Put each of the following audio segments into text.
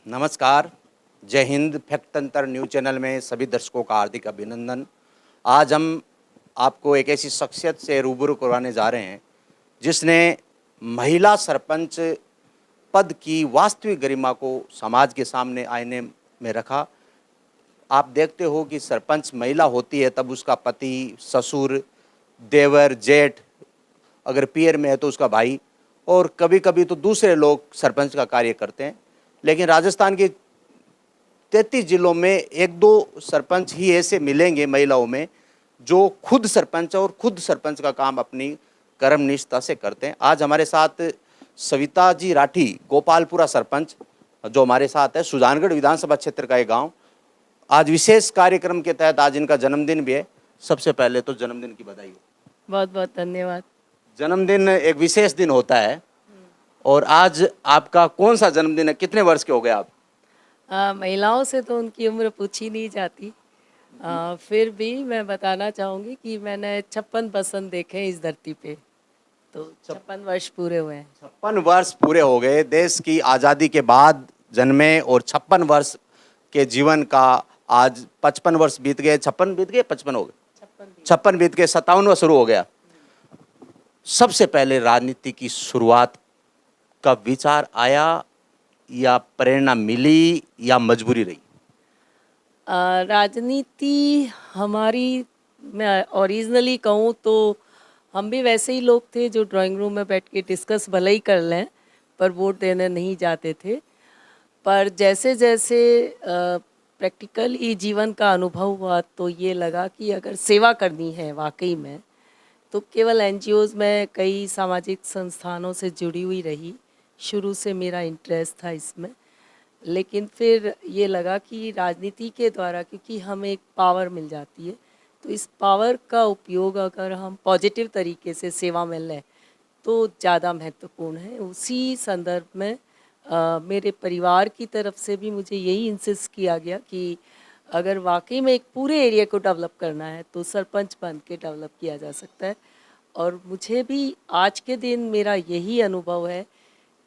नमस्कार, जय हिंद। फैक्ट तंत्र न्यूज़ चैनल में सभी दर्शकों का हार्दिक अभिनंदन। आज हम आपको एक ऐसी शख्सियत से रूबरू करवाने जा रहे हैं जिसने महिला सरपंच पद की वास्तविक गरिमा को समाज के सामने आईने में रखा। आप देखते हो कि सरपंच महिला होती है तब उसका पति, ससुर, देवर, जेठ, अगर पीयर में है तो उसका भाई, और कभी-कभी तो दूसरे लोग सरपंच का कार्य करते हैं। लेकिन राजस्थान के 33 जिलों में 1-2 सरपंच ही ऐसे मिलेंगे महिलाओं में जो खुद सरपंच और खुद सरपंच का काम अपनी कर्मनिष्ठता से करते हैं। आज हमारे साथ सविता जी राठी, गोपालपुरा सरपंच, जो हमारे साथ है, सुजानगढ़ विधानसभा क्षेत्र का ये गांव। आज विशेष कार्यक्रम के तहत आज इनका जन्मदिन भी है। सबसे पहले तो जन्मदिन की बधाई हो। बहुत बहुत धन्यवाद। जन्मदिन एक विशेष दिन होता है और आज आपका कौन सा जन्मदिन है? कितने वर्ष के हो गए आप? महिलाओं से तो उनकी उम्र पूछी नहीं जाती। फिर भी मैं बताना चाहूँगी कि मैंने 56 बसंत देखे इस धरती पे, तो 56 वर्ष पूरे हुए हैं। 56 वर्ष पूरे हो गए। देश की आज़ादी के बाद जन्मे और 56 वर्ष के जीवन का आज 55 वर्ष बीत गए। 56 बीत गए, 55 हो गए, 56 बीत के 57वां शुरू हो गया। सबसे पहले राजनीति की शुरुआत का विचार आया या प्रेरणा मिली या मजबूरी रही? राजनीति हमारी, मैं ओरिजिनली कहूँ तो हम भी वैसे ही लोग थे जो ड्राइंग रूम में बैठ के डिस्कस भले ही कर लें पर वोट देने नहीं जाते थे। पर जैसे जैसे प्रैक्टिकली जीवन का अनुभव हुआ तो ये लगा कि अगर सेवा करनी है वाकई में तो केवल एनजीओज़ में कई सामाजिक संस्थानों से जुड़ी हुई रही। शुरू से मेरा इंटरेस्ट था इसमें, लेकिन फिर ये लगा कि राजनीति के द्वारा क्योंकि हमें एक पावर मिल जाती है तो इस पावर का उपयोग अगर हम पॉजिटिव तरीके से सेवा में लें तो ज़्यादा महत्वपूर्ण है। उसी संदर्भ में मेरे परिवार की तरफ से भी मुझे यही इंसिस्ट किया गया कि अगर वाकई में एक पूरे एरिया को डेवलप करना है तो सरपंच बन के डेवलप किया जा सकता है। और मुझे भी आज के दिन मेरा यही अनुभव है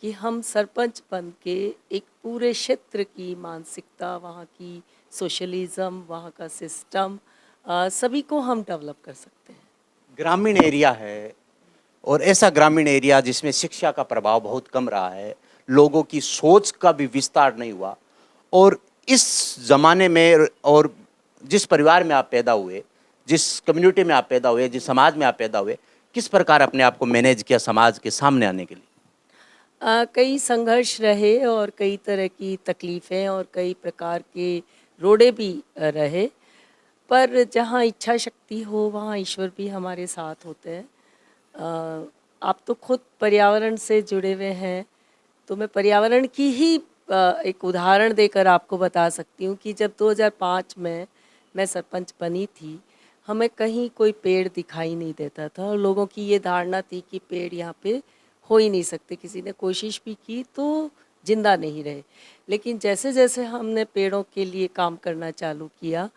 कि हम सरपंच बन के एक पूरे क्षेत्र की मानसिकता, वहाँ की सोशलिज्म, वहाँ का सिस्टम, सभी को हम डेवलप कर सकते हैं। ग्रामीण एरिया है और ऐसा ग्रामीण एरिया जिसमें शिक्षा का प्रभाव बहुत कम रहा है, लोगों की सोच का भी विस्तार नहीं हुआ, और इस ज़माने में और जिस परिवार में आप पैदा हुए, जिस कम्युनिटी में आप पैदा हुए, जिस समाज में आप पैदा हुए, किस प्रकार अपने आप को मैनेज किया समाज के सामने आने के लिए? कई संघर्ष रहे और कई तरह की तकलीफ़ें और कई प्रकार के रोड़े भी रहे, पर जहाँ इच्छा शक्ति हो वहाँ ईश्वर भी हमारे साथ होते हैं। आप तो खुद पर्यावरण से जुड़े हुए हैं, तो मैं पर्यावरण की ही एक उदाहरण देकर आपको बता सकती हूँ कि जब 2005 में मैं सरपंच बनी थी, हमें कहीं कोई पेड़ दिखाई नहीं देता था और लोगों की ये धारणा थी कि पेड़ यहाँ पे हो ही नहीं सकते। किसी ने कोशिश भी की तो जिंदा नहीं रहे। लेकिन जैसे जैसे हमने पेड़ों के लिए काम करना चालू किया,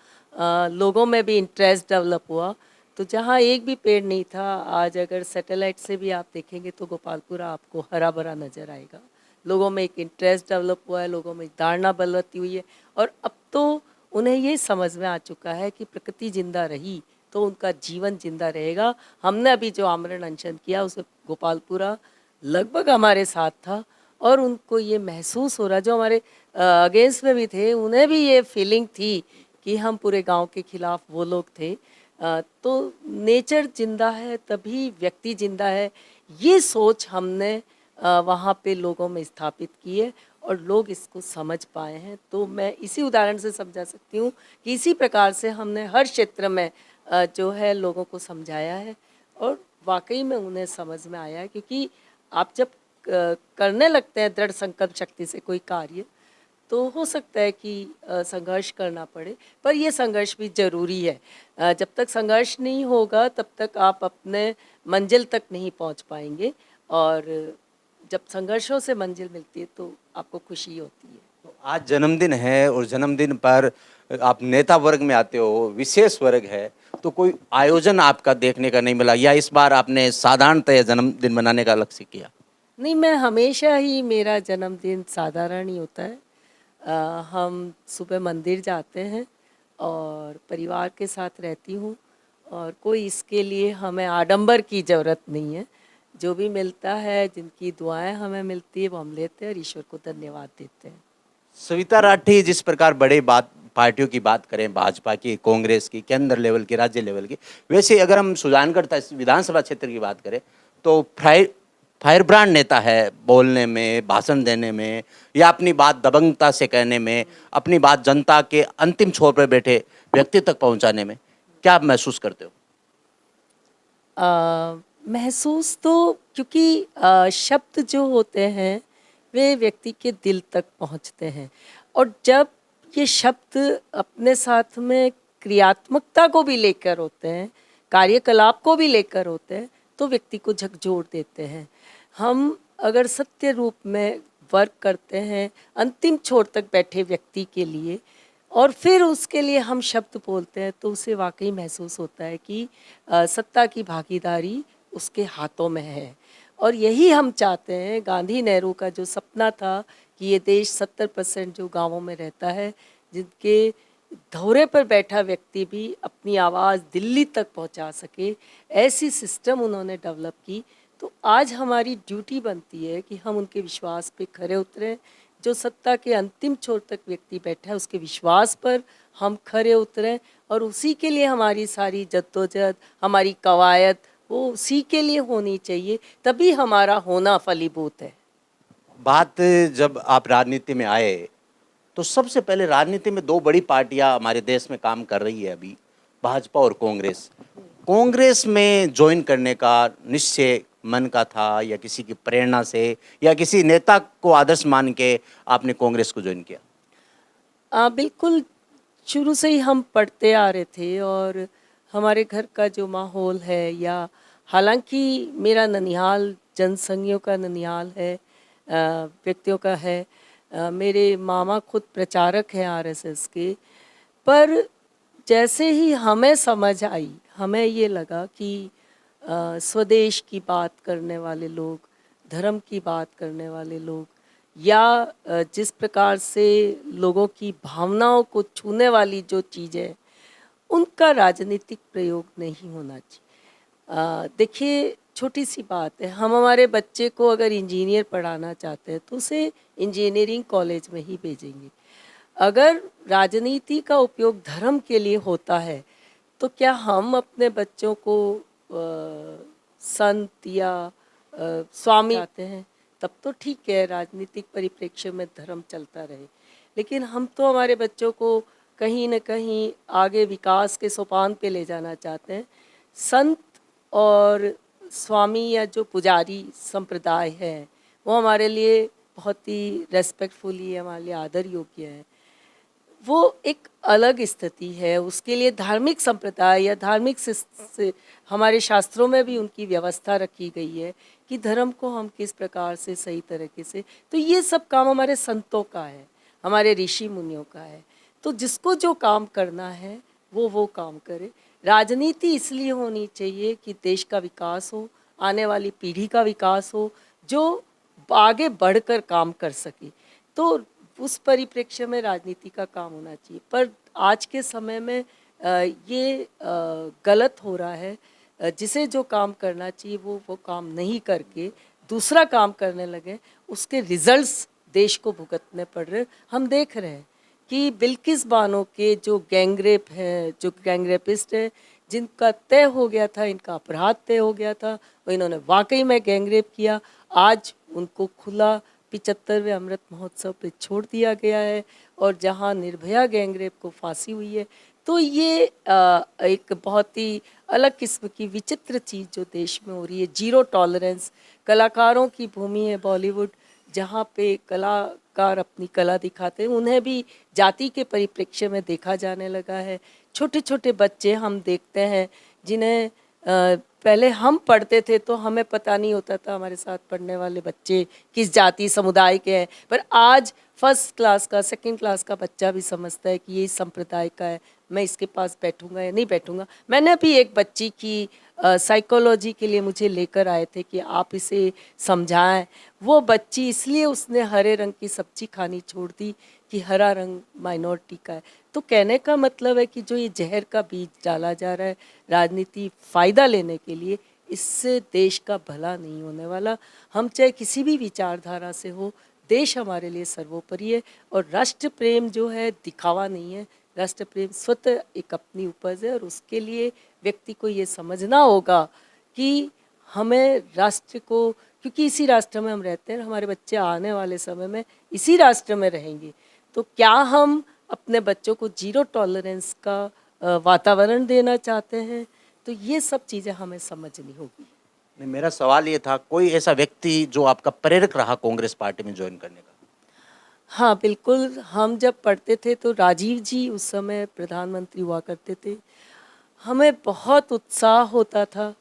लोगों में भी इंटरेस्ट डेवलप हुआ, तो जहाँ एक भी पेड़ नहीं था, आज अगर सैटेलाइट से भी आप देखेंगे तो गोपालपुरा आपको हरा भरा नज़र आएगा। लोगों में एक इंटरेस्ट डेवलप हुआ है, लोगों में धारणा बलवती हुई है और अब तो उन्हें ये समझ में आ चुका है कि प्रकृति जिंदा रही तो उनका जीवन जिंदा रहेगा। हमने अभी जो आमरण अनशन किया उसे गोपालपुरा लगभग हमारे साथ था और उनको ये महसूस हो रहा, जो हमारे अगेंस्ट में भी थे उन्हें भी ये फीलिंग थी कि हम पूरे गांव के खिलाफ वो लोग थे। तो नेचर जिंदा है तभी व्यक्ति जिंदा है, ये सोच हमने वहाँ पे लोगों में स्थापित की है और लोग इसको समझ पाए हैं। तो मैं इसी उदाहरण से समझा सकती हूँ कि इसी प्रकार से हमने हर क्षेत्र में जो है लोगों को समझाया है और वाकई में उन्हें समझ में आया है। क्योंकि आप जब करने लगते हैं दृढ़ संकल्प शक्ति से कोई कार्य, तो हो सकता है कि संघर्ष करना पड़े, पर यह संघर्ष भी ज़रूरी है। जब तक संघर्ष नहीं होगा तब तक आप अपने मंजिल तक नहीं पहुंच पाएंगे और जब संघर्षों से मंजिल मिलती है तो आपको खुशी होती है। तो आज जन्मदिन है और जन्मदिन पर आप नेता वर्ग में आते हो, विशेष वर्ग है, तो कोई आयोजन आपका देखने का नहीं मिला या इस बार आपने साधारणतः जन्मदिन मनाने का लक्ष्य किया? नहीं, मैं हमेशा ही, मेरा जन्मदिन साधारण ही होता है। हम सुबह मंदिर जाते हैं और परिवार के साथ रहती हूँ, और कोई इसके लिए हमें आडंबर की ज़रूरत नहीं है। जो भी मिलता है, जिनकी दुआएं हमें मिलती है, वो हम लेते हैं और ईश्वर को धन्यवाद देते हैं। सविता राठी जिस प्रकार बड़े बात पार्टियों की बात करें, भाजपा की, कांग्रेस की, केंद्र लेवल की, राज्य लेवल की, वैसे अगर हम सुजानगढ़ विधानसभा क्षेत्र की बात करें तो फायर ब्रांड नेता है, बोलने में, भाषण देने में, या अपनी बात दबंगता से कहने में, अपनी बात जनता के अंतिम छोर पर बैठे व्यक्ति तक पहुंचाने में। क्या आप महसूस करते हो? महसूस तो, क्योंकि शब्द जो होते हैं वे व्यक्ति के दिल तक पहुंचते हैं, और जब ये शब्द अपने साथ में क्रियात्मकता को भी लेकर होते हैं, कार्यकलाप को भी लेकर होते हैं, तो व्यक्ति को झकझोर देते हैं। हम अगर सत्य रूप में वर्क करते हैं अंतिम छोर तक बैठे व्यक्ति के लिए, और फिर उसके लिए हम शब्द बोलते हैं, तो उसे वाकई महसूस होता है कि सत्ता की भागीदारी उसके हाथों में है। और यही हम चाहते हैं। गांधी नेहरू का जो सपना था कि ये देश 70% जो गांवों में रहता है, जिनके धौरे पर बैठा व्यक्ति भी अपनी आवाज़ दिल्ली तक पहुंचा सके, ऐसी सिस्टम उन्होंने डेवलप की। तो आज हमारी ड्यूटी बनती है कि हम उनके विश्वास पे खरे उतरें। जो सत्ता के अंतिम छोर तक व्यक्ति बैठा है, उसके विश्वास पर हम खरे उतरें, और उसी के लिए हमारी सारी जद्दोजहद, हमारी कवायद, वो उसी के लिए होनी चाहिए, तभी हमारा होना फलीभूत है। बात जब आप राजनीति में आए तो सबसे पहले राजनीति में दो बड़ी पार्टियां हमारे देश में काम कर रही है अभी, भाजपा और कांग्रेस। कांग्रेस में ज्वाइन करने का निश्चय मन का था, या किसी की प्रेरणा से, या किसी नेता को आदर्श मान के आपने कांग्रेस को ज्वाइन किया? बिल्कुल, शुरू से ही हम पढ़ते आ रहे थे, और हमारे घर का जो माहौल है, या हालांकि मेरा ननिहाल जनसंघियों का ननिहाल है, व्यक्तियों का है। मेरे मामा खुद प्रचारक हैं आरएसएस के। पर जैसे ही हमें समझ आई, हमें ये लगा कि स्वदेश की बात करने वाले लोग, धर्म की बात करने वाले लोग, या जिस प्रकार से लोगों की भावनाओं को छूने वाली जो चीज़ें, उनका राजनीतिक प्रयोग नहीं होना चाहिए। देखिए, छोटी सी बात है, हम हमारे बच्चे को अगर इंजीनियर पढ़ाना चाहते हैं तो उसे इंजीनियरिंग कॉलेज में ही भेजेंगे। अगर राजनीति का उपयोग धर्म के लिए होता है, तो क्या हम अपने बच्चों को संत या स्वामी चाहते हैं? तब तो ठीक है, राजनीतिक परिप्रेक्ष्य में धर्म चलता रहे। लेकिन हम तो हमारे बच्चों को कहीं न कहीं आगे विकास के सोपान पे ले जाना चाहते हैं। संत और स्वामी या जो पुजारी संप्रदाय है, वो हमारे लिए बहुत ही रेस्पेक्टफुली है, हमारे लिए आदर योग्य है। वो एक अलग स्थिति है। उसके लिए धार्मिक संप्रदाय या धार्मिक से हमारे शास्त्रों में भी उनकी व्यवस्था रखी गई है कि धर्म को हम किस प्रकार से सही तरीके से, तो ये सब काम हमारे संतों का है, हमारे ऋषि मुनियों का है। तो जिसको जो काम करना है वो काम करे। राजनीति इसलिए होनी चाहिए कि देश का विकास हो, आने वाली पीढ़ी का विकास हो, जो आगे बढ़कर काम कर सके। तो उस परिप्रेक्ष्य में राजनीति का काम होना चाहिए। पर आज के समय में ये गलत हो रहा है। जिसे जो काम करना चाहिए वो काम नहीं करके दूसरा काम करने लगे, उसके रिजल्ट्स देश को भुगतने पड़ रहे। हम देख रहे हैं कि बिल्किस बानो के जो गैंगरेप हैं, जो गैंगरेपिस्ट हैं, जिनका तय हो गया था, इनका अपराध तय हो गया था, वो इन्होंने वाकई में गैंगरेप किया, आज उनको खुला 75वें अमृत महोत्सव पे छोड़ दिया गया है, और जहां निर्भया गैंगरेप को फांसी हुई है। तो ये एक बहुत ही अलग किस्म की विचित्र चीज़ जो देश में हो रही है। जीरो टॉलरेंस, कलाकारों की भूमि है बॉलीवुड, जहाँ पे कलाकार अपनी कला दिखाते हैं, उन्हें भी जाति के परिप्रेक्ष्य में देखा जाने लगा है। छोटे छोटे बच्चे हम देखते हैं जिन्हें पहले हम पढ़ते थे तो हमें पता नहीं होता था हमारे साथ पढ़ने वाले बच्चे किस जाति समुदाय के हैं, पर आज फर्स्ट क्लास का, सेकंड क्लास का बच्चा भी समझता है कि ये इस संप्रदाय का है, मैं इसके पास बैठूंगा या नहीं बैठूंगा। मैंने भी एक बच्ची की साइकोलॉजी के लिए मुझे लेकर आए थे कि आप इसे समझाएं। वो बच्ची इसलिए उसने हरे रंग की सब्जी खानी छोड़ दी कि हरा रंग माइनॉरिटी का है। तो कहने का मतलब है कि जो ये जहर का बीज डाला जा रहा है राजनीति फ़ायदा लेने के लिए, इससे देश का भला नहीं होने वाला। हम चाहे किसी भी विचारधारा से हो, देश हमारे लिए सर्वोपरि है। और राष्ट्र प्रेम जो है दिखावा नहीं है, राष्ट्र प्रेम स्वतः एक अपनी उपज है। और उसके लिए व्यक्ति को ये समझना होगा कि हमें राष्ट्र को, क्योंकि इसी राष्ट्र में हम रहते हैं, हमारे बच्चे आने वाले समय में इसी राष्ट्र में रहेंगे, तो क्या हम अपने बच्चों को जीरो टॉलरेंस का वातावरण देना चाहते हैं? तो ये सब चीज़ें हमें समझनी होगी। नहीं, मेरा सवाल ये था, कोई ऐसा व्यक्ति जो आपका प्रेरक रहा कांग्रेस पार्टी में ज्वाइन करने का? हाँ बिल्कुल, हम जब पढ़ते थे तो राजीव जी उस समय प्रधानमंत्री हुआ करते थे। हमें बहुत उत्साह होता था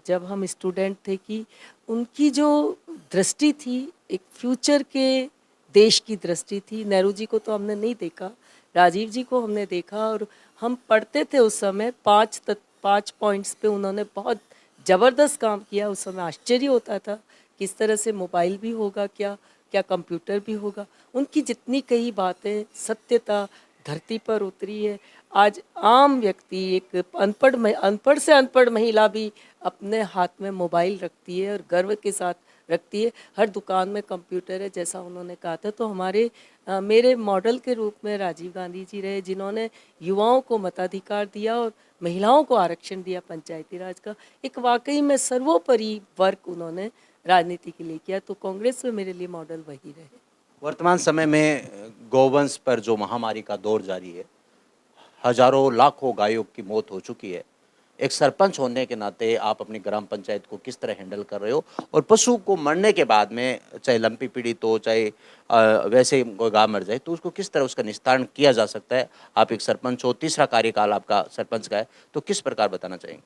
जब हम स्टूडेंट थे कि उनकी जो दृष्टि थी एक फ्यूचर के देश की दृष्टि थी। नेहरू जी को तो हमने नहीं देखा, राजीव जी को हमने देखा। और हम पढ़ते थे उस समय 5 पॉइंट्स पे उन्होंने बहुत ज़बरदस्त काम किया। उस समय आश्चर्य होता था किस तरह से मोबाइल भी होगा, क्या क्या कंप्यूटर भी होगा। उनकी जितनी कई बातें सत्यता धरती पर उतरी है। आज आम व्यक्ति, एक अनपढ़ से अनपढ़ महिला भी अपने हाथ में मोबाइल रखती है और गर्व के साथ रखती है। हर दुकान में कंप्यूटर है, जैसा उन्होंने कहा था। तो मेरे मॉडल के रूप में राजीव गांधी जी रहे, जिन्होंने युवाओं को मताधिकार दिया और महिलाओं को आरक्षण दिया पंचायती राज का। एक वाकई में सर्वोपरि वर्क उन्होंने राजनीति के लिए किया। तो कांग्रेस में मेरे लिए मॉडल वही रहे। वर्तमान समय में गौवंश पर जो महामारी का दौर जारी है, हजारों लाखों गायों की मौत हो चुकी है। एक सरपंच होने के नाते आप अपनी ग्राम पंचायत को किस तरह हैंडल कर रहे हो? और पशु को मरने के बाद में, चाहे लंपी पीड़ित हो, चाहे वैसे कोई गाय मर जाए, तो उसको किस तरह उसका निस्तारण किया जा सकता है? आप एक सरपंच हो, तीसरा कार्यकाल आपका सरपंच का है, तो किस प्रकार बताना चाहेंगे?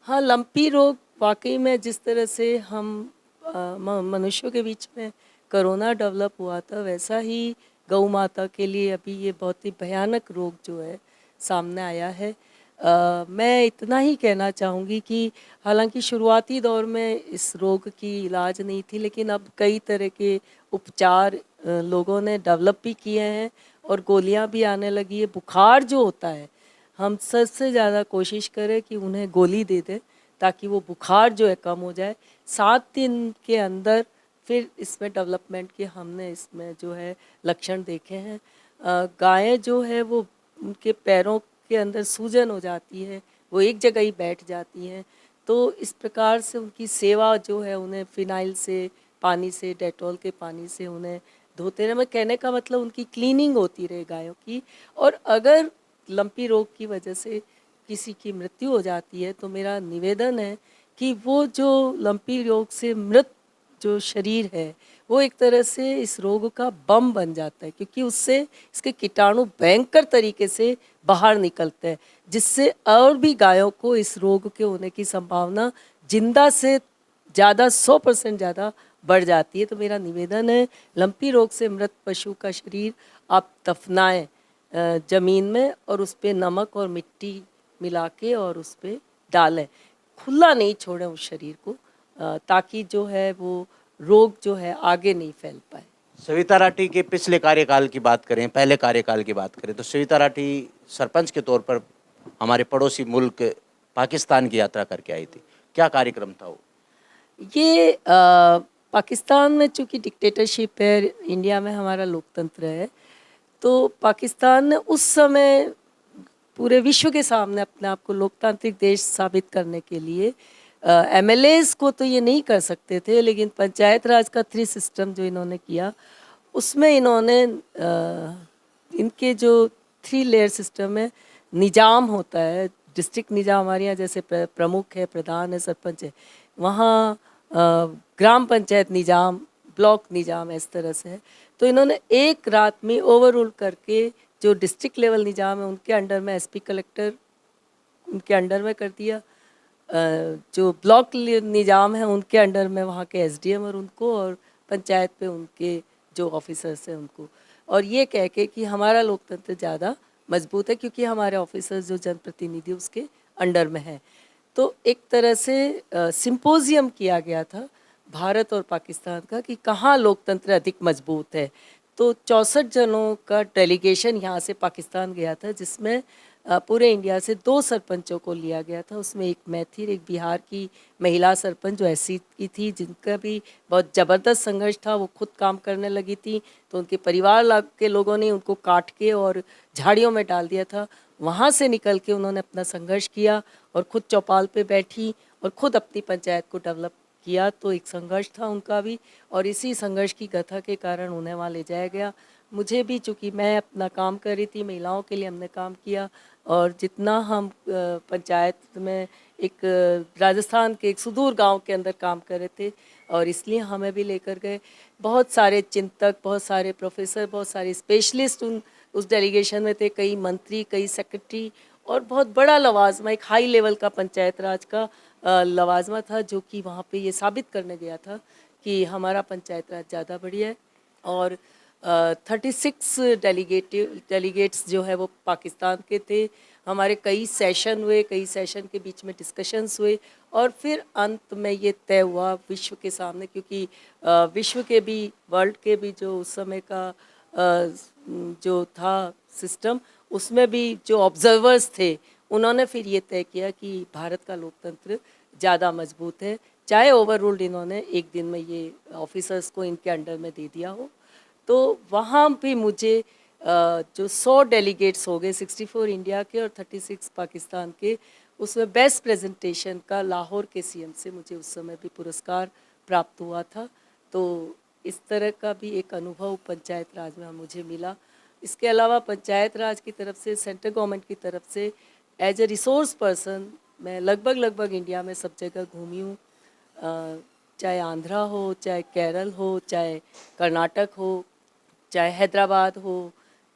हाँ, लंपी रोग वाकई में जिस तरह से हम मनुष्यों के बीच में कोरोना डेवलप हुआ था, वैसा ही गौ माता के लिए अभी ये बहुत ही भयानक रोग जो है सामने आया है। मैं इतना ही कहना चाहूँगी कि हालांकि शुरुआती दौर में इस रोग की इलाज नहीं थी, लेकिन अब कई तरह के उपचार लोगों ने डेवलप भी किए हैं और गोलियां भी आने लगी है। बुखार जो होता है, हम सबसे ज़्यादा कोशिश करें कि उन्हें गोली दे दें ताकि वो बुखार जो है कम हो जाए। 7 दिन के अंदर फिर इसमें डेवलपमेंट के हमने इसमें जो है लक्षण देखे हैं। गायें जो है वो उनके पैरों के अंदर सूजन हो जाती है, वो एक जगह ही बैठ जाती हैं। तो इस प्रकार से उनकी सेवा जो है, उन्हें फिनाइल से, पानी से, डेटॉल के पानी से उन्हें धोते रहे। मैं कहने का मतलब उनकी क्लीनिंग होती रहे गायों की। और अगर लंपी रोग की वजह से किसी की मृत्यु हो जाती है तो मेरा निवेदन है कि वो जो लंपी रोग से मृत जो शरीर है, वो एक तरह से इस रोग का बम बन जाता है, क्योंकि उससे इसके कीटाणु भयंकर तरीके से बाहर निकलते हैं, जिससे और भी गायों को इस रोग के होने की संभावना जिंदा से ज़्यादा 100% ज़्यादा बढ़ जाती है। तो मेरा निवेदन है, लंपी रोग से मृत पशु का शरीर आप दफनाएं ज़मीन में, और उस पर नमक और मिट्टी मिला के और उस पर डालें, खुला नहीं छोड़ें उस शरीर को, ताकि जो है वो रोग जो है आगे नहीं फैल पाए। सविता राठी के पिछले कार्यकाल की बात करें, पहले कार्यकाल की बात करें, तो सविता राठी सरपंच के तौर पर हमारे पड़ोसी मुल्क पाकिस्तान की यात्रा करके आई थी। क्या कार्यक्रम था वो? ये पाकिस्तान में चूँकि डिक्टेटरशिप है, इंडिया में हमारा लोकतंत्र है, तो पाकिस्तान ने उस समय पूरे विश्व के सामने अपने आप को लोकतांत्रिक देश साबित करने के लिए एमएलएज को तो ये नहीं कर सकते थे, लेकिन पंचायत राज का 3 सिस्टम जो इन्होंने किया, उसमें इन्होंने इनके जो 3 लेयर सिस्टम है, निजाम होता है, डिस्ट्रिक्ट निजाम हमारे यहाँ जैसे प्रमुख है, प्रधान है, सरपंच है, वहाँ ग्राम पंचायत निजाम, ब्लॉक निजाम, इस तरह से है। तो इन्होंने एक रात में ओवररूल करके जो डिस्ट्रिक्ट लेवल निजाम है उनके अंडर में एसपी कलेक्टर उनके अंडर में कर दिया, जो ब्लॉक निजाम है उनके अंडर में वहाँ के एसडीएम और उनको, और पंचायत पे उनके जो ऑफिसर्स हैं उनको। और ये कह के कि हमारा लोकतंत्र ज़्यादा मजबूत है क्योंकि हमारे ऑफिसर्स जो जनप्रतिनिधि उसके अंडर में हैं। तो एक तरह से सिंपोजियम किया गया था भारत और पाकिस्तान का कि कहाँ लोकतंत्र अधिक मजबूत है। तो 64 जनों का डेलीगेशन यहाँ से पाकिस्तान गया था, जिसमें पूरे इंडिया से 2 सरपंचों को लिया गया था। उसमें एक मैं थी, एक बिहार की महिला सरपंच जो एससी की थी, जिनका भी बहुत ज़बरदस्त संघर्ष था। वो खुद काम करने लगी थी, तो उनके परिवार के लोगों ने उनको काट के और झाड़ियों में डाल दिया था। वहाँ से निकल के उन्होंने अपना संघर्ष किया और खुद चौपाल पे बैठी और खुद अपनी पंचायत को डेवलप किया। तो एक संघर्ष था उनका भी, और इसी संघर्ष की कथा के कारण उन्हें वहाँ ले जाया गया। मुझे भी, चूँकि मैं अपना काम कर रही थी, महिलाओं के लिए हमने काम किया, और जितना हम पंचायत में एक राजस्थान के एक सुदूर गांव के अंदर काम कर रहे थे, और इसलिए हमें भी लेकर गए। बहुत सारे चिंतक, बहुत सारे प्रोफेसर, बहुत सारे स्पेशलिस्ट उस डेलीगेशन में थे, कई मंत्री, कई सेक्रेटरी, और बहुत बड़ा लवाजमा, एक हाई लेवल का पंचायत राज का लवाजमा था, जो कि वहाँ पे ये साबित करने गया था कि हमारा पंचायत राज ज़्यादा बढ़िया है। और 36 डेलीगेट्स जो है वो पाकिस्तान के थे। हमारे कई सेशन हुए, कई सेशन के बीच में डिस्कशंस हुए, और फिर अंत में ये तय हुआ विश्व के सामने, क्योंकि विश्व के भी, वर्ल्ड के भी जो उस समय का जो था सिस्टम, उसमें भी जो ऑब्जर्वर्स थे, उन्होंने फिर ये तय किया कि भारत का लोकतंत्र ज़्यादा मजबूत है, चाहे ओवर रूल्ड इन्होंने एक दिन में ये ऑफिसर्स को इनके अंडर में दे दिया हो। तो वहाँ भी मुझे जो 100 डेलीगेट्स हो गए, 64 इंडिया के और 36 पाकिस्तान के, उसमें बेस्ट प्रेजेंटेशन का लाहौर के सीएम से मुझे उस समय भी पुरस्कार प्राप्त हुआ था। तो इस तरह का भी एक अनुभव पंचायत राज में मुझे मिला। इसके अलावा पंचायत राज की तरफ से, सेंट्रल गवर्नमेंट की तरफ से एज ए रिसोर्स पर्सन मैं लगभग इंडिया में सब जगह घूमी हूँ। चाहे आंध्रा हो, चाहे केरल हो, चाहे कर्नाटक हो, चाहे हैदराबाद हो,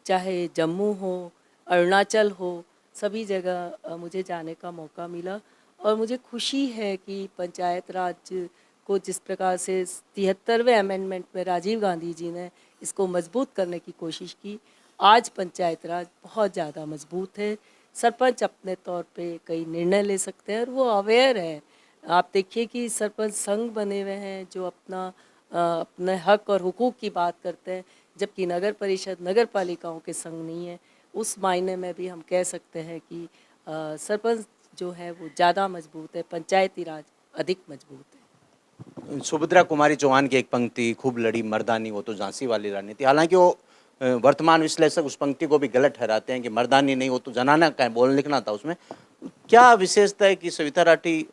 चाहे जम्मू हो, अरुणाचल हो, सभी जगह मुझे जाने का मौका मिला। और मुझे खुशी है कि पंचायत राज को जिस प्रकार से 73वें अमेंडमेंट में राजीव गांधी जी ने इसको मजबूत करने की कोशिश की, आज पंचायत राज बहुत ज़्यादा मजबूत है। सरपंच अपने तौर पे कई निर्णय ले सकते हैं और वो अवेयर है। आप देखिए कि सरपंच संघ बने हुए हैं जो अपने हक और हुकूक की बात करते हैं, जबकि नगर परिषद, नगर पालिकाओं के संघ नहीं है। उस मायने में भी हम कह सकते हैं कि सरपंच जो है वो ज़्यादा मजबूत है, पंचायती राज अधिक मजबूत है। सुभद्रा कुमारी चौहान की एक पंक्ति खूब लड़ी मर्दानी, वो तो झांसी वाली रानी थी। हालांकि वो वर्तमान विश्लेषक उस पंक्ति को भी गलत ठहराते हैं कि मर्दानी नहीं, वो तो जनाना का बोल लिखना था उसमें। क्या विशेषता है कि सविता राठी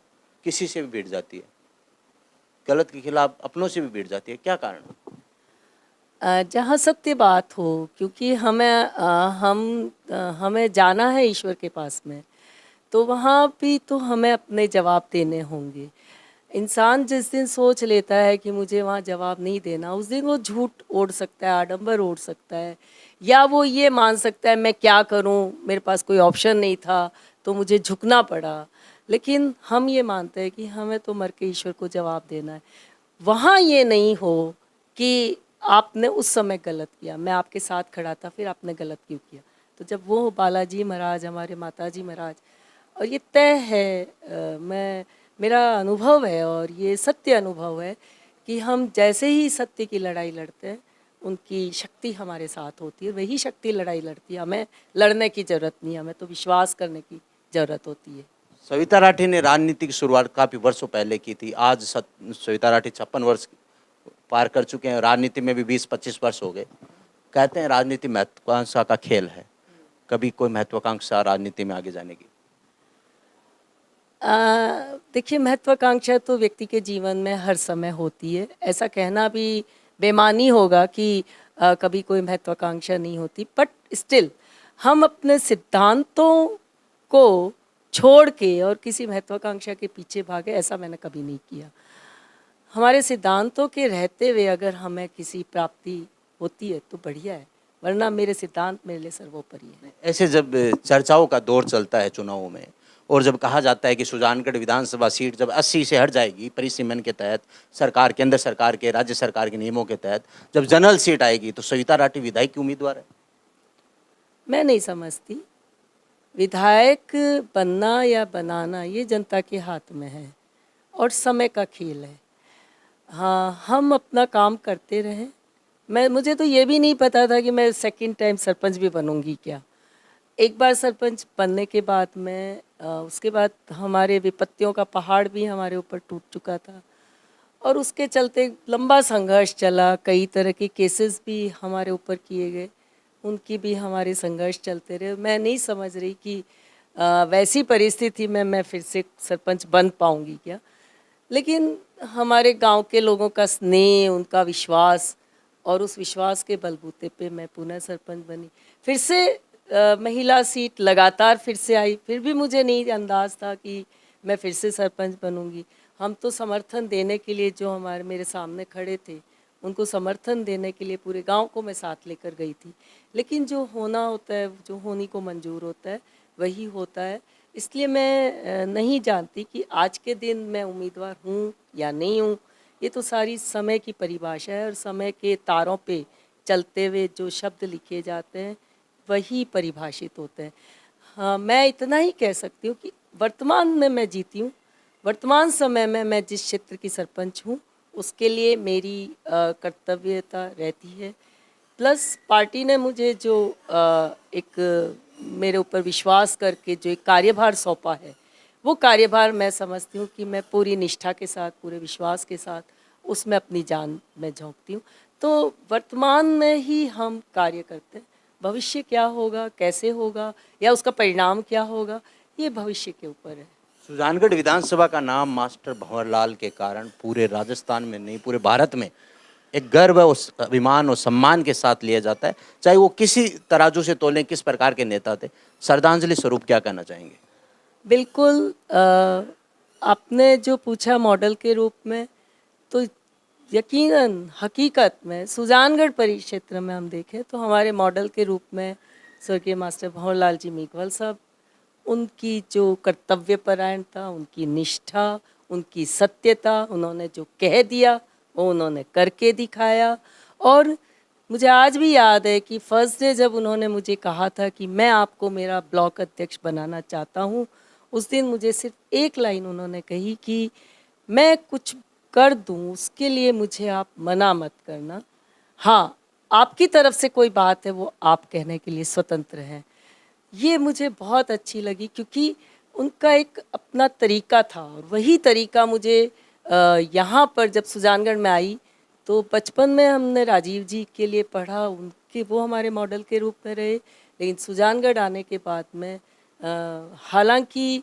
किसी से भी भिड़ जाती है, गलत के खिलाफ अपनों से भी भिड़ जाती है, क्या कारण? जहाँ सत्य बात हो, क्योंकि हमें जाना है ईश्वर के पास में, तो वहाँ भी तो हमें अपने जवाब देने होंगे। इंसान जिस दिन सोच लेता है कि मुझे वहाँ जवाब नहीं देना, उस दिन वो झूठ ओढ़ सकता है, आडंबर ओढ़ सकता है, या वो ये मान सकता है मैं क्या करूँ, मेरे पास कोई ऑप्शन नहीं था तो मुझे झुकना पड़ा। लेकिन हम ये मानते हैं कि हमें तो मर के ईश्वर को जवाब देना है। वहाँ ये नहीं हो कि आपने उस समय गलत किया, मैं आपके साथ खड़ा था, फिर आपने गलत क्यों किया। तो जब वो बालाजी महाराज, हमारे माताजी महाराज, और ये तय है, मेरा अनुभव है और ये सत्य अनुभव है कि हम जैसे ही सत्य की लड़ाई लड़ते हैं, उनकी शक्ति हमारे साथ होती है, वही शक्ति लड़ाई लड़ती है। हमें लड़ने की ज़रूरत नहीं, हमें तो विश्वास करने की ज़रूरत होती है। सविता राठी ने राजनीति की शुरुआत काफ़ी वर्षों पहले की थी। आज सविता राठी 56 वर्ष पार कर चुके हैं, राजनीति में भी 20-25 वर्ष हो गए। कहते हैं राजनीति महत्वाकांक्षा का खेल है, कभी कोई महत्वाकांक्षा राजनीति में आगे जाने की? देखिए, महत्वाकांक्षा तो व्यक्ति के जीवन में हर समय होती है। ऐसा कहना भी बेमानी होगा कि कभी कोई महत्वाकांक्षा नहीं होती, बट स्टिल हम अपने सिद्धांतों को छोड़ के और किसी महत्वाकांक्षा के पीछे भागे, ऐसा मैंने कभी नहीं किया। हमारे सिद्धांतों के रहते हुए अगर हमें किसी प्राप्ति होती है तो बढ़िया है, वरना मेरे सिद्धांत मेरे लिए सर्वोपरि है। ऐसे जब चर्चाओं का दौर चलता है चुनावों में, और जब कहा जाता है कि सुजानगढ़ विधानसभा सीट जब 80 से हट जाएगी परिसीमन के तहत, सरकार, केंद्र सरकार के, राज्य सरकार के नियमों के तहत, जब जनरल सीट आएगी तो सविता राठी विधायक की उम्मीदवार है? मैं नहीं समझती, विधायक बनना या बनाना ये जनता के हाथ में है और समय का खेल है। हाँ, हम अपना काम करते रहें। मुझे तो ये भी नहीं पता था कि मैं सेकंड टाइम सरपंच भी बनूंगी क्या। एक बार सरपंच बनने के बाद में उसके बाद हमारे विपत्तियों का पहाड़ भी हमारे ऊपर टूट चुका था और उसके चलते लंबा संघर्ष चला। कई तरह के केसेस भी हमारे ऊपर किए गए, उनकी भी हमारे संघर्ष चलते रहे। मैं नहीं समझ रही कि वैसी परिस्थिति में मैं फिर से सरपंच बन पाऊंगी क्या। लेकिन हमारे गांव के लोगों का स्नेह, उनका विश्वास और उस विश्वास के बलबूते पे मैं पुनः सरपंच बनी। फिर से महिला सीट लगातार फिर से आई, फिर भी मुझे नहीं अंदाज़ था कि मैं फिर से सरपंच बनूंगी। हम तो समर्थन देने के लिए जो मेरे सामने खड़े थे, उनको समर्थन देने के लिए पूरे गांव को मैं साथ लेकर गई थी। लेकिन जो होना होता है, जो होने को मंजूर होता है, वही होता है। इसलिए मैं नहीं जानती कि आज के दिन मैं उम्मीदवार हूँ या नहीं हूँ। ये तो सारी समय की परिभाषा है और समय के तारों पे चलते हुए जो शब्द लिखे जाते हैं वही परिभाषित होते हैं। हाँ, मैं इतना ही कह सकती हूँ कि वर्तमान में मैं जीती हूँ। वर्तमान समय में मैं जिस क्षेत्र की सरपंच हूँ उसके लिए मेरी कर्तव्यता रहती है। प्लस पार्टी ने मुझे जो एक मेरे ऊपर विश्वास करके जो एक कार्यभार सौंपा है, वो कार्यभार मैं समझती हूँ कि मैं पूरी निष्ठा के साथ, पूरे विश्वास के साथ उसमें अपनी जान में झोंकती हूँ। तो वर्तमान में ही हम कार्य करते हैं। भविष्य क्या होगा, कैसे होगा या उसका परिणाम क्या होगा, ये भविष्य के ऊपर है। सुजानगढ़ विधानसभा का नाम मास्टर भंवरलाल के कारण पूरे राजस्थान में नहीं, पूरे भारत में एक गर्व, उस अभिमान और सम्मान के साथ लिया जाता है, चाहे वो किसी तराजू से तोलें, किस प्रकार के नेता थे। श्रद्धांजलि स्वरूप क्या कहना चाहेंगे? बिल्कुल, आपने जो पूछा मॉडल के रूप में, तो यकीनन हकीकत में सुजानगढ़ परिक्षेत्र में हम देखें तो हमारे मॉडल के रूप में स्वर्गीय मास्टर भंवरलाल जी मेघवाल साहब, उनकी जो कर्तव्यपरायणता, उनकी निष्ठा, उनकी सत्यता, उन्होंने जो कह दिया वो उन्होंने करके दिखाया। और मुझे आज भी याद है कि फर्स्ट डे जब उन्होंने मुझे कहा था कि मैं आपको मेरा ब्लॉक अध्यक्ष बनाना चाहता हूँ, उस दिन मुझे सिर्फ एक लाइन उन्होंने कही कि मैं कुछ कर दूँ उसके लिए मुझे आप मना मत करना। हाँ, आपकी तरफ से कोई बात है वो आप कहने के लिए स्वतंत्र हैं। ये मुझे बहुत अच्छी लगी क्योंकि उनका एक अपना तरीका था और वही तरीका मुझे यहाँ पर जब सुजानगढ़ में आई तो बचपन में हमने राजीव जी के लिए पढ़ा, उनके वो हमारे मॉडल के रूप में रहे। लेकिन सुजानगढ़ आने के बाद में हालांकि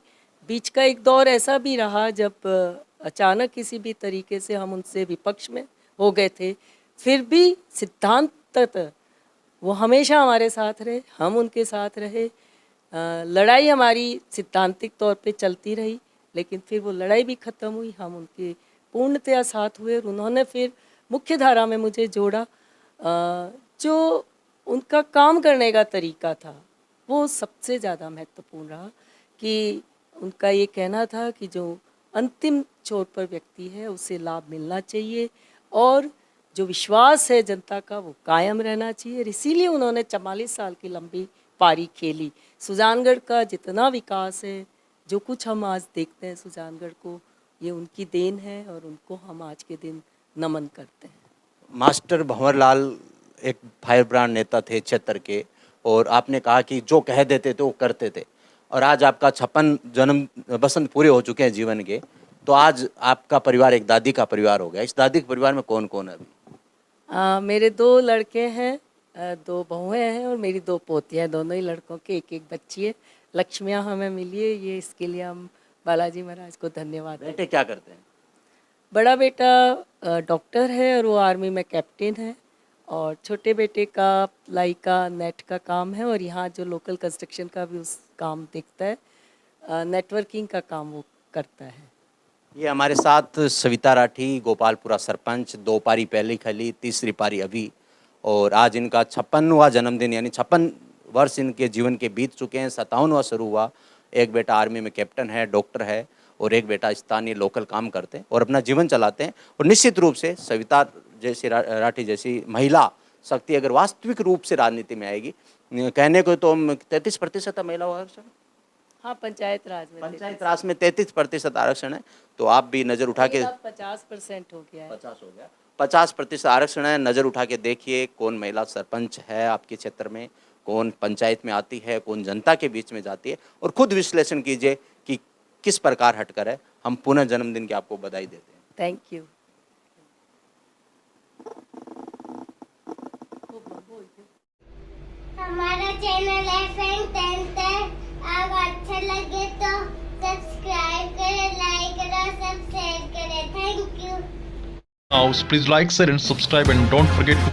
बीच का एक दौर ऐसा भी रहा जब अचानक किसी भी तरीके से हम उनसे विपक्ष में हो गए थे, फिर भी सिद्धांततः वो हमेशा हमारे साथ रहे, हम उनके साथ रहे। लड़ाई हमारी सिद्धांतिक तौर पे चलती रही, लेकिन फिर वो लड़ाई भी ख़त्म हुई, हम उनके पूर्णतया साथ हुए और उन्होंने फिर मुख्य धारा में मुझे जोड़ा। जो उनका काम करने का तरीका था वो सबसे ज़्यादा महत्वपूर्ण रहा कि उनका ये कहना था कि जो अंतिम छोर पर व्यक्ति है उसे लाभ मिलना चाहिए और जो विश्वास है जनता का वो कायम रहना चाहिए। और इसीलिए उन्होंने 44 साल की लंबी पारी खेली। सुजानगढ़ का जितना विकास है, जो कुछ हम आज देखते हैं सुजानगढ़ को, ये उनकी देन है और उनको हम आज के दिन नमन करते हैं। मास्टर भंवरलाल एक फायर ब्रांड नेता थे क्षेत्र के, और आपने कहा कि जो कह देते थे वो करते थे, और आज आपका 56 जन्म बसंत पूरे हो चुके हैं जीवन के, तो आज आपका परिवार एक दादी का परिवार हो गया। इस दादी के परिवार में कौन कौन है अभी? मेरे 2 लड़के हैं, 2 बहुएं हैं और मेरी 2 पोतियाँ हैं। दोनों ही लड़कों के एक एक बच्ची है। लक्ष्मियाँ हमें मिली है, ये इसके लिए हम बालाजी महाराज को धन्यवाद दें। बेटे क्या करते हैं? बड़ा बेटा डॉक्टर है और वो आर्मी में कैप्टन है, और छोटे बेटे का प्लाई का नेट का काम है और यहाँ जो लोकल कंस्ट्रक्शन का भी उस काम देखता है। नेटवर्किंग का काम वो करता है। ये हमारे साथ सविता राठी, गोपालपुरा सरपंच, 2 पारी पहले खली, तीसरी पारी अभी, और आज इनका 56वां जन्मदिन, यानी 56 वर्ष इनके जीवन के बीत चुके हैं। 57वां शुरू हुआ। एक बेटा आर्मी में कैप्टन है, डॉक्टर है, और एक बेटा स्थानीय लोकल काम करते हैं और अपना जीवन चलाते हैं। और निश्चित रूप से सविता जैसी राठी जैसी महिला शक्ति अगर वास्तविक रूप से राजनीति में आएगी, कहने को तो 33% महिला होगा सर, हाँ, पंचायत राज में पंचायत राज में 33% आरक्षण है, तो आप भी नज़र उठा के 50% हो गया है। 50 हो गया, 50% आरक्षण है, नज़र उठा के देखिए कौन महिला सरपंच है आपके क्षेत्र में, कौन पंचायत में आती है, कौन जनता के बीच में जाती है, और खुद विश्लेषण कीजिए कि किस प्रकार हटकर है। हम पुनः जन्मदिन की आपको बधाई देते हैं। Thank you. हमारा चैनल FN10 है। आप अच्छा लगे तो सब्सक्राइब करें, लाइक करें और सब शेयर करें। Thank you. Now, please like, share, and subscribe, and don't forget to